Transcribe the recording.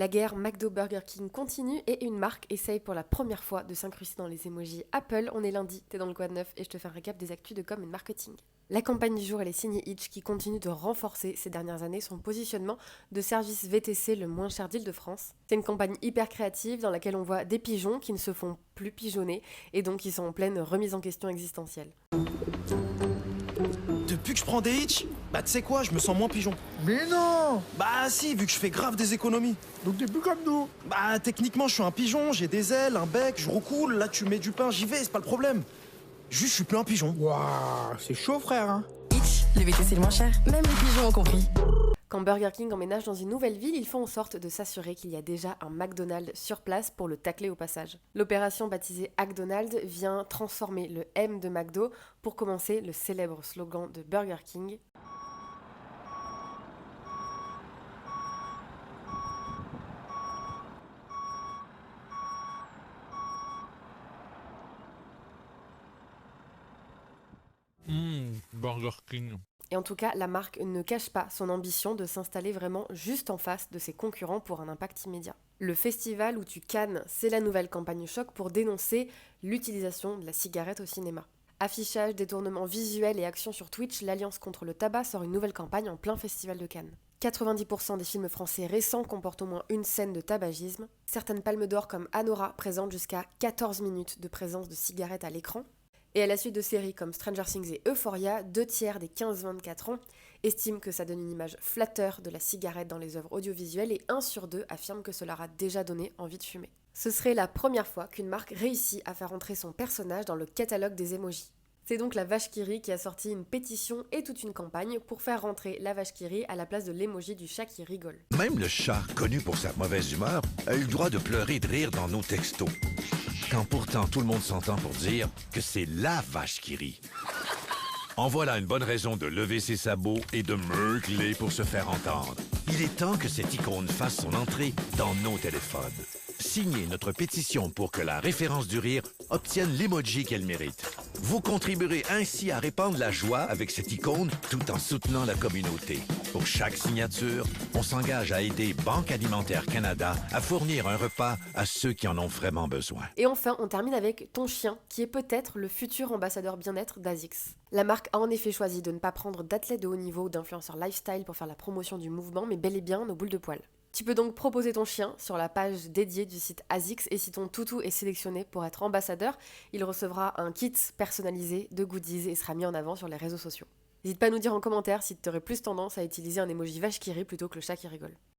La guerre McDo-Burger King continue et une marque essaye pour la première fois de s'incruster dans les emojis Apple. On est lundi, t'es dans le Quad 9 et je te fais un récap des actus de com et de marketing. La campagne du jour, elle est signée Hitch qui continue de renforcer ces dernières années son positionnement de service VTC le moins cher d'Île-de-France. C'est une campagne hyper créative dans laquelle on voit des pigeons qui ne se font plus pigeonner et donc qui sont en pleine remise en question existentielle. Depuis que je prends des hitch, bah tu sais quoi, je me sens moins pigeon. Mais non! Bah si, vu que je fais grave des économies. Donc t'es plus comme nous! Bah techniquement je suis un pigeon, j'ai des ailes, un bec, je recoule, là tu mets du pain, j'y vais, c'est pas le problème. Juste je suis plus un pigeon. Waouh, c'est chaud frère, hein! Hitch, le VTC le moins cher, même les pigeons ont compris. Quand Burger King emménage dans une nouvelle ville, ils font en sorte de s'assurer qu'il y a déjà un McDonald's sur place pour le tacler au passage. L'opération baptisée McDonald's vient transformer le M de McDo pour commencer le célèbre slogan de Burger King. Burger King. Et en tout cas, la marque ne cache pas son ambition de s'installer vraiment juste en face de ses concurrents pour un impact immédiat. Le festival où tu cannes, c'est la nouvelle campagne choc pour dénoncer l'utilisation de la cigarette au cinéma. Affichage, détournement visuel et action sur Twitch, l'Alliance contre le tabac sort une nouvelle campagne en plein festival de Cannes. 90% des films français récents comportent au moins une scène de tabagisme. Certaines palmes d'or comme Anora présentent jusqu'à 14 minutes de présence de cigarettes à l'écran. Et à la suite de séries comme Stranger Things et Euphoria, 2/3 des 15-24 ans estiment que ça donne une image flatteur de la cigarette dans les œuvres audiovisuelles et 1 sur 2 affirme que cela leur a déjà donné envie de fumer. Ce serait la première fois qu'une marque réussit à faire entrer son personnage dans le catalogue des emojis. C'est donc la Vache qui rit qui a sorti une pétition et toute une campagne pour faire rentrer la vache qui rit à la place de l'emoji du chat qui rigole. Même le chat, connu pour sa mauvaise humeur, a eu le droit de pleurer et de rire dans nos textos. Quand pourtant tout le monde s'entend pour dire que c'est la vache qui rit. En voilà une bonne raison de lever ses sabots et de meugler pour se faire entendre. Il est temps que cette icône fasse son entrée dans nos téléphones. Signez notre pétition pour que la référence du rire obtienne l'emoji qu'elle mérite. Vous contribuerez ainsi à répandre la joie avec cette icône tout en soutenant la communauté. Pour chaque signature, on s'engage à aider Banque Alimentaire Canada à fournir un repas à ceux qui en ont vraiment besoin. Et enfin, on termine avec Ton Chien, qui est peut-être le futur ambassadeur bien-être d'ASICS. La marque a en effet choisi de ne pas prendre d'athlètes de haut niveau ou d'influenceurs lifestyle pour faire la promotion du mouvement, mais bel et bien nos boules de poil. Tu peux donc proposer ton chien sur la page dédiée du site ASICS et si ton toutou est sélectionné pour être ambassadeur, il recevra un kit personnalisé de goodies et sera mis en avant sur les réseaux sociaux. N'hésite pas à nous dire en commentaire si tu aurais plus tendance à utiliser un emoji vache qui rit plutôt que le chat qui rigole.